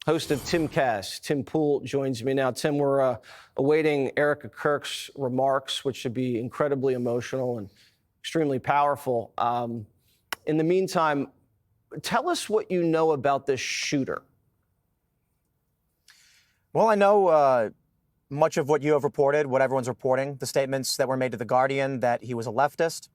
host of Timcast, Tim Pool, joins me now. Tim, we're awaiting Erica Kirk's remarks, which should be incredibly emotional and extremely powerful. In the meantime, tell us what you know about this shooter. Well, I know much of what you have reported, what everyone's reporting, the statements that were made to The Guardian that he was a leftist.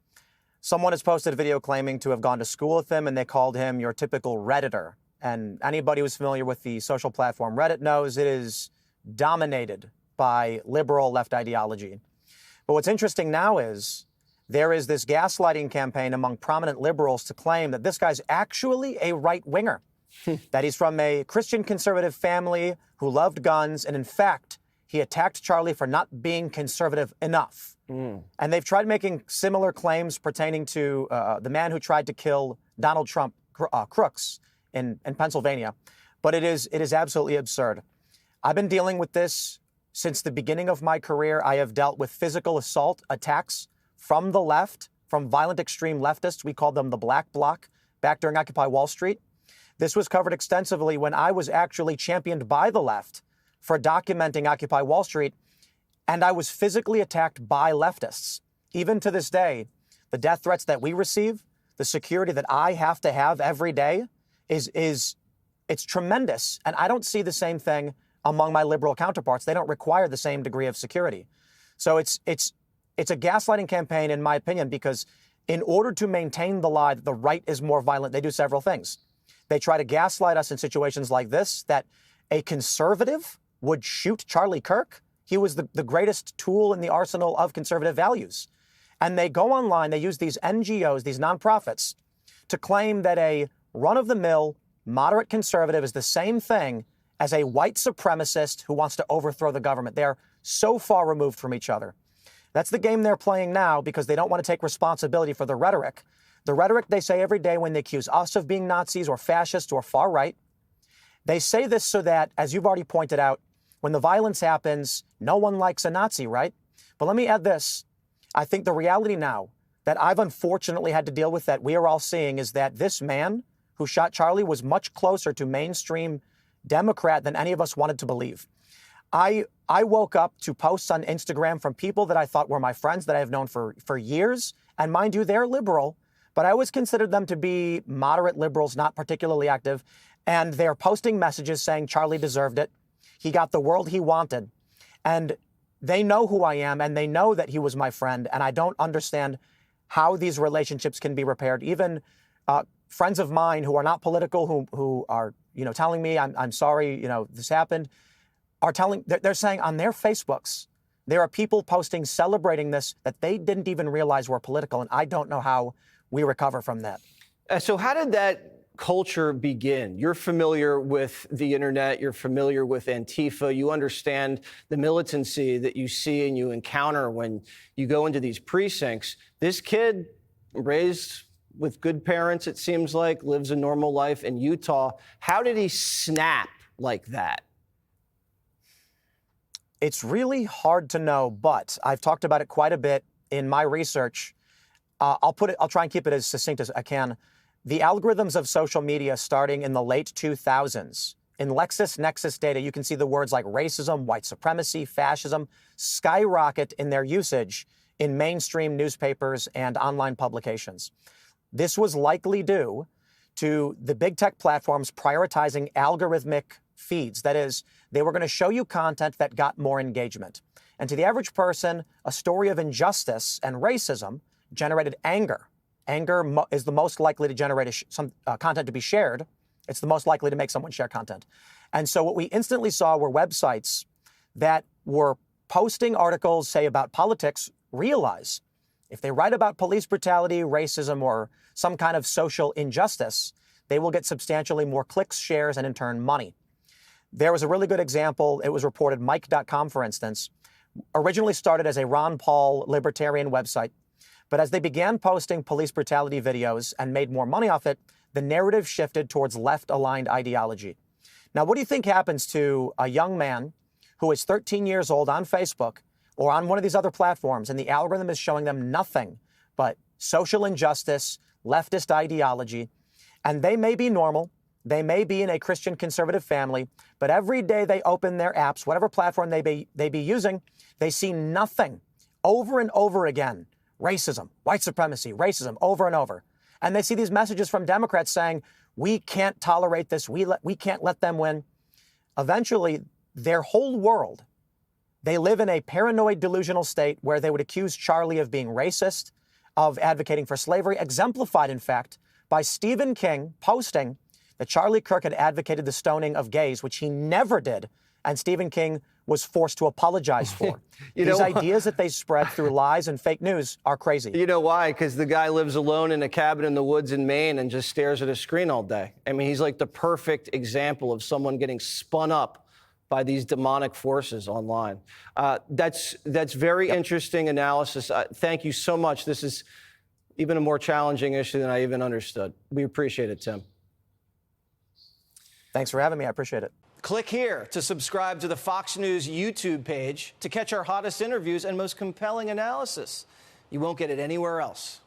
Someone has posted a video claiming to have gone to school with him, and they called him your typical Redditor. And anybody who's familiar with the social platform Reddit knows it is dominated by liberal left ideology. But what's interesting now is there is this gaslighting campaign among prominent liberals to claim that this guy's actually a right-winger, that he's from a Christian conservative family who loved guns, and in fact, he attacked Charlie for not being conservative enough. And they've tried making similar claims pertaining to the man who tried to kill Donald Trump, Crooks, in Pennsylvania. But it is absolutely absurd. I've been dealing with this since the beginning of my career. I have dealt with physical assault attacks from the left, from violent extreme leftists. We called them the Black Bloc back during Occupy Wall Street. This was covered extensively when I was actually championed by the left for documenting Occupy Wall Street, and I was physically attacked by leftists. Even to this day, the death threats that we receive, the security that I have to have every day, it's tremendous. And I don't see the same thing among my liberal counterparts. They don't require the same degree of security. So it's a gaslighting campaign, in my opinion, because in order to maintain the lie that the right is more violent, they do several things. They try to gaslight us in situations like this, that a conservative would shoot Charlie Kirk. He was the greatest tool in the arsenal of conservative values. And they go online, they use these NGOs, these nonprofits, to claim that a run-of-the-mill moderate conservative is the same thing as a white supremacist who wants to overthrow the government. They're so far removed from each other. That's the game they're playing now because they don't want to take responsibility for the rhetoric. The rhetoric they say every day when they accuse us of being Nazis or fascists or far right. They say this so that, as you've already pointed out, when the violence happens, no one likes a Nazi, right? But let me add this. I think the reality now that I've unfortunately had to deal with, that we are all seeing, is that this man who shot Charlie was much closer to mainstream Democrat than any of us wanted to believe. I woke up to posts on Instagram from people that I thought were my friends that I have known for years. And mind you, they're liberal, but I always considered them to be moderate liberals, not particularly active. And they're posting messages saying Charlie deserved it. He got the world he wanted. And they know who I am, and they know that he was my friend. And I don't understand how these relationships can be repaired. Even friends of mine who are not political, who are, telling me I'm sorry, this happened, they're saying on their Facebooks, there are people posting celebrating this that they didn't even realize were political. And I don't know how we recover from that. So how did that culture begin? You're familiar with the internet, you're familiar with Antifa, you understand the militancy that you see and you encounter when you go into these precincts. This kid, raised with good parents, it seems like, lives a normal life in Utah. How did he snap like that? It's really hard to know, but I've talked about it quite a bit in my research. I'll try and keep it as succinct as I can. The algorithms of social media starting in the late 2000s, in LexisNexis data, you can see the words like racism, white supremacy, fascism skyrocket in their usage in mainstream newspapers and online publications. This was likely due to the big tech platforms prioritizing algorithmic feeds. That is, they were going to show you content that got more engagement. And to the average person, a story of injustice and racism generated anger. Anger is the most likely to generate some content to be shared. It's the most likely to make someone share content. And so what we instantly saw were websites that were posting articles, say, about politics, realize if they write about police brutality, racism, or some kind of social injustice, they will get substantially more clicks, shares, and in turn, money. There was a really good example. It was reported, Mike.com, for instance, originally started as a Ron Paul libertarian website. But as they began posting police brutality videos and made more money off it, the narrative shifted towards left-aligned ideology. Now, what do you think happens to a young man who is 13 years old on Facebook or on one of these other platforms, and the algorithm is showing them nothing but social injustice, leftist ideology, and they may be normal, They may be in a Christian conservative family, but every day they open their apps, whatever platform they be using, they see nothing over and over again. Racism, white supremacy, racism, over and over. And they see these messages from Democrats saying, we can't tolerate this, we can't let them win. Eventually, their whole world, they live in a paranoid, delusional state where they would accuse Charlie of being racist, of advocating for slavery, exemplified, in fact, by Stephen King posting that Charlie Kirk had advocated the stoning of gays, which he never did, and Stephen King was forced to apologize for. These ideas that they spread through lies and fake news are crazy. You know why? Because the guy lives alone in a cabin in the woods in Maine and just stares at a screen all day. I mean, he's like the perfect example of someone getting spun up by these demonic forces online. That's very interesting analysis. Thank you so much. This is even a more challenging issue than I even understood. We appreciate it, Tim. Thanks for having me. I appreciate it. Click here to subscribe to the Fox News YouTube page to catch our hottest interviews and most compelling analysis. You won't get it anywhere else.